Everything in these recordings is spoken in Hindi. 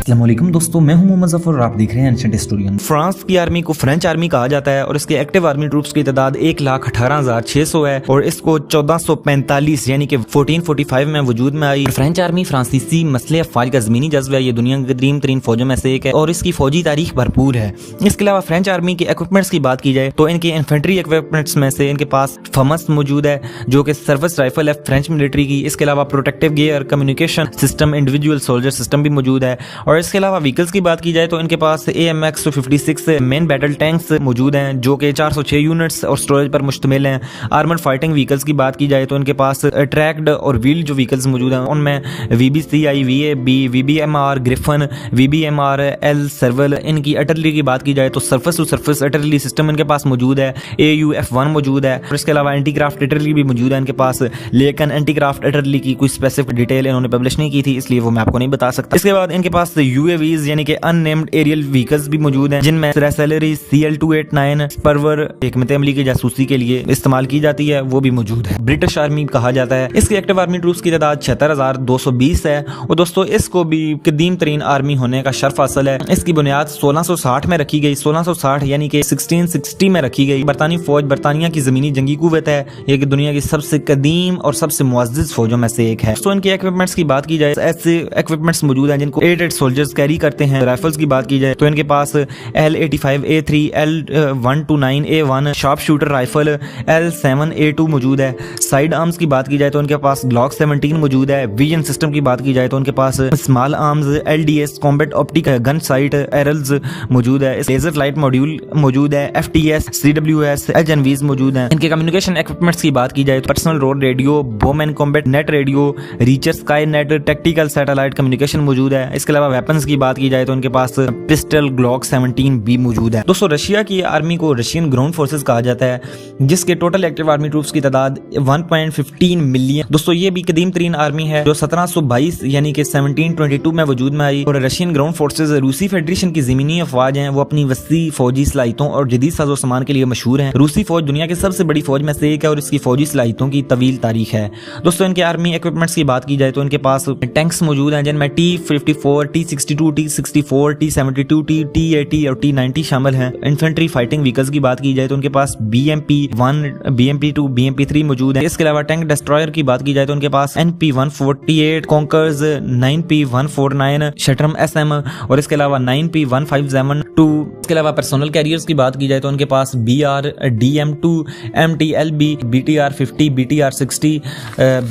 अस्सलाम वालेकुम दोस्तों, मैं हूं मोहम्मद जफर और आप देख रहे हैं एंशिएंट हिस्टोरियन। फ्रांस की आर्मी को फ्रेंच आर्मी कहा जाता है और इसके एक्टिव आर्मी ट्रूप्स की तादाद 1,18,600 है और इसको 1445 यानी कि 1445 में वजूद में आई। फ्रेंच आर्मी फ्रांसीसी मसले अफवाज का जमीनी जज्ब है, ये दुनिया की कदीम तरीन फौजों में से एक है और इसकी फौजी तारीख भरपूर है। इसके अलावा फ्रेंच आर्मी के इक्विपमेंट्स की बात की जाए तो इनके इन्फेंट्री इक्विपमेंट्स में से इनके पास फमस मौजूद है जो कि सर्विस राइफल है फ्रेंच मिलिट्री की। इसके अलावा protective gear, communication system, individual soldier system भी मौजूद है। और इसके अलावा व्हीकल्स की बात की जाए तो इनके पास AMX 56 मेन बैटल टैंक्स मौजूद हैं जो कि 406 यूनिट्स और स्टोरेज पर मुश्तमिल हैं। आर्मर्ड फाइटिंग व्हीकल्स की बात की जाए तो इनके पास ट्रैक्ड और व्हील्ड जो व्हीकल्स मौजूद हैं उनमें VBCI, VAB, VBMR Griffon, VBMR L Serval. इनकी अटरली की बात की जाए तो surface to surface artillery system इनके पास मौजूद है। AUF-1 मौजूद है और इसके अलावा एंटी क्राफ्ट अटरली भी मौजूद है इनके पास, लेकिन एंटी क्राफ्ट अटरली की कोई स्पेसिफिक डिटेल इन्होंने पब्लिश नहीं की थी, इसलिए वो मैं आपको नहीं बता सकता। इसके बाद इनके पास UAVs यानी कि अननेम्ड एरियल व्हीकल्स भी मौजूद हैं जिनमें सैलरी CL-289 परवर हिकमत अमली की जासूसी के लिए इस्तेमाल की जाती है, वो भी मौजूद है। ब्रिटिश आर्मी कहा जाता है। इसकी एक्टिव आर्मी ट्रूप्स की तादाद 76,220 है और दोस्तों इसको भी कदीम तरीन आर्मी होने का शर्फ हासिल है। इसकी बुनियाद 1660 में रखी गई, 1660 यानी कि 1660 में रखी गई। बरतानी फौज बरतानिया की जमीनी जंगी कुव्वत है, ये कि दुनिया की सबसे कदीम और सबसे मुअज़्ज़ज़ फौजों में से एक है। तो इनके इक्विपमेंट्स की बात की जाए, ऐसे इक्विपमेंट्स मौजूद हैं जिनको 8 सोल्जर्स कैरी करते हैं। राइफल्स की बात की जाए तो इनके पास L85A3, L129A1 sharp shooter rifle, L7A2 मौजूद है। साइड आर्म्स की बात की जाए तो इनके पास ग्लॉक 17 मौजूद है। विजन सिस्टम की बात की जाए तो इनके पास small arms, LDS combat optic gun sight एरल्स मौजूद है। लेजर लाइट मॉड्यूल मौजूद है। FTS, CWS, HNVs मौजूद हैं। इनके कम्युनिकेशन इक्विपमेंट्स की बात की जाए तो personal road radio, Bowman combat net radio, richer sky net, tactical satellite communication मौजूद है। इसके अलावा वेपन्स की बात की जाए तो इनके पास पिस्टल ग्लॉक 17 भी मौजूद है। दोस्तों रशिया की आर्मी को रशियन ग्राउंड फोर्सेस कहा जाता है जिसके टोटल एक्टिव आर्मी ट्रूप्स की तादाद 1.15 मिलियन। दोस्तों ये भी कदीम तरीन आर्मी है जो 1722 यानी कि 1722 में वजूद में आई। और रशियन ग्राउंड फोर्सेस रूसी फेडरेशन की जमीनी अफवाज हैं, वो अपनी वसी फौजी सलाहियतों और जदीद साजो सामान के लिए मशहूर है। रूसी फौज दुनिया की सबसे बड़ी फौज में से एक है और इसकी फौजी सलाहियतों की तवील तारीख है। दोस्तों इनके आर्मी इक्विपमेंट्स की बात की जाए तो इनके पास टैंक्स मौजूद हैं जिनमें T-54, T-62, T-64, T-72, T-80 और T-90 शामिल हैं। इन्फेंट्री फाइटिंग व्हीकल्स की बात की जाए तो उनके पास BMP-1, BMP-2, BMP-3 मौजूद है। इसके अलावा टैंक डिस्ट्रॉयर की बात की जाए तो उनके पास NP-148, कॉन्कर्स, 9P-149, शटरम SM और इसके अलावा 9P-157-2। इसके अलावा पर्सनल कैरियर्स की बात की जाए तो उनके पास BR, DM-2, MTLB, BTR-50, BTR-60,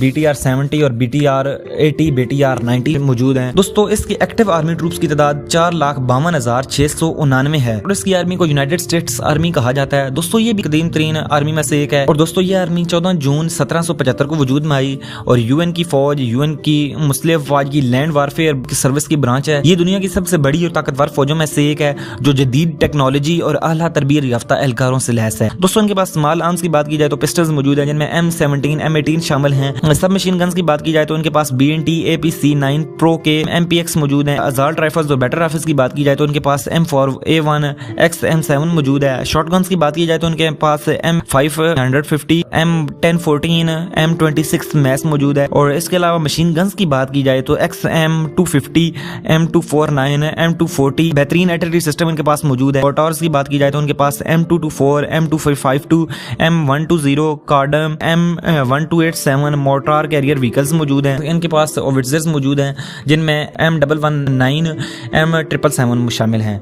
BTR-70 और BTR-80, BTR-90 मौजूद हैं। दोस्तों इसकी एक्टिव आर्मी ट्रूप्स की तादाद 4,52,699 है और इसकी आर्मी को यूनाइटेड स्टेट्स आर्मी कहा जाता है। दोस्तों ये भी कदीम तरीन आर्मी में से एक है और दोस्तों ये आर्मी 14 जून 1775 को वजूद में आई और UN की फौज, UN की मुस्लिम अफवाज की लैंड वारफेयर की सर्विस की ब्रांच है। ये दुनिया की सबसे बड़ी और ताकतवर फौजों में से एक है जो जदीद टेक्नोलॉजी और आला तरबियत याफ्ता एहलकारों से लैस है। दोस्तों इनके पास स्मॉल आर्म्स की बात की जाए तो पिस्टल्स मौजूद है जिनमें M17, M18 शामिल हैं। सब मशीन गन्स की बात की जाए तो इनके पास BNT, APC-9 Pro के MPX मौजूद है। असाल्ट राइफल्स और बैटर राइफल्स की बात की जाए तो उनके पास M4A1, XM7 मौजूद है। शॉटगन्स की बात की जाए तो उनके पास M550, M1014, M26 मैस मौजूद है। और इसके अलावा मशीन गन्स की बात की जाए तो XM250, M249, M240 बेहतरीन आर्टिलरी सिस्टम इनके पास मौजूद है। मोटर्स की बात की जाए तो उनके पास M224, M2552, M120 Cardom, M1287 mortar carrier vehicles मौजूद हैं। इनके पास ऑफिसर्स मौजूद हैं जिनमें M119, M777 शामिल हैं।